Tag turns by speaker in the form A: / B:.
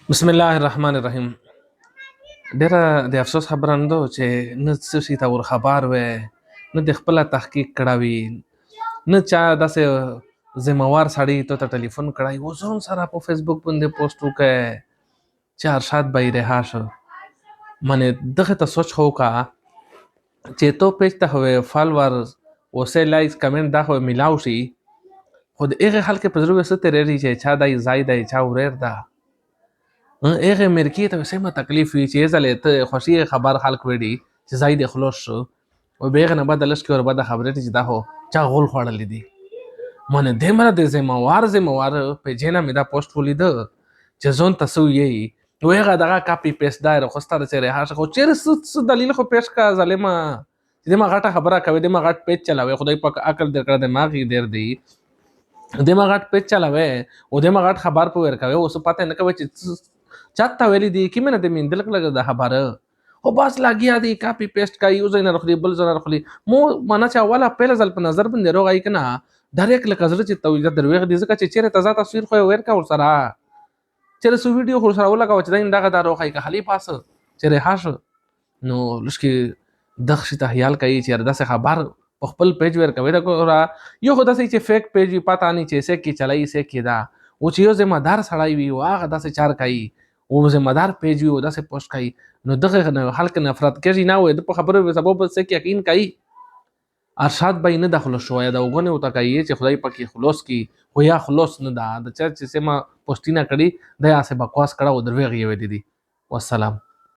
A: بسم الله الرحمن الرحیم. ډیره د افسوس خبره نه ده چې نه څه شي ته ور خبر وې، نه د خپله تحقیق کړی وي، نه چا داسې ذمہوار سړی ته ټلیفون کړی و ځان سره په فیسبوک باندې پوسټ وکړی چې ارشاد به یې رها شو. منې دغه ته سوچ خو وکړه چې تو پیج ته هوې فالوورز اوسه لایکس کمنټ دا خو میلاو شي، خو د هغې خلک په زړه څه تېرېږي چې چا دی ځای دی چا وریر ده. هغې مرکې ته سمه تکلیف وي چې ځلې ته خوشي خبر خلک وړي چې ځای دې خلاص شو، او بیا هغې نه بعد لږ کې ورباده خبرې چې دا خو چا غول خوړلی دي. منې دومره د ذمہوار پیجې نه مې دا پوسټ ولیده چې ځان ته څه ویې نو هغه دغه کاپي پیسټ دا راخوسته ده چې رها شه، خو چېرې څه دلیل خو پیش کړه ظالمه چې دمه غټه خبره کوې، دمه غټ پیج چلاوې، خدای پاک عقل در کړه دماغ یې ډېر دی، دمه غټ پیج چلاوې او دمه غټ خبر په ور کوې، اوس پته نه کوي چې چاته ویلي دي کې مینه د میندل کله د خبره او بس لاګیا دی کاپی پیسټ کوي یو ځای نه رخلي بل ځای نه رخلي. مو معنا چې اوله پهله ځل په نظر باندې روغی کنه ډایرکټ لکه زړه چې توجه درويغ دي ځکه چې چیرې تازه تصویر خو ور کا ور سره چیرې سو ویډیو خو سره ولګاو چې دا دغه دا روغی که خلی پاس چیرې هاش نو لشکي دغه ته خیال کوي چې داسې خبر په خپل پیج ور کوي دا یو خدای چې فیک پیج پتا نه چې څه کې چلای څه کې دا او چې یو ذمہ دار سړی وي واغه داسې چار کوي او ذمہ دار پیج وي او داسې پوسټ کوي نو دغه خلک نفرت کوي نه وي د خبرو په سبب څه کې یقین کوي ارشاد به نه داخله شوی دا وګونه او تکایي چې خدای پاک خلاص کی خو یا خلاص نه دا د چا چې سم پوسټینه کړي د یا سه بکواس کړه او دروغ یې وې دي. والسلام.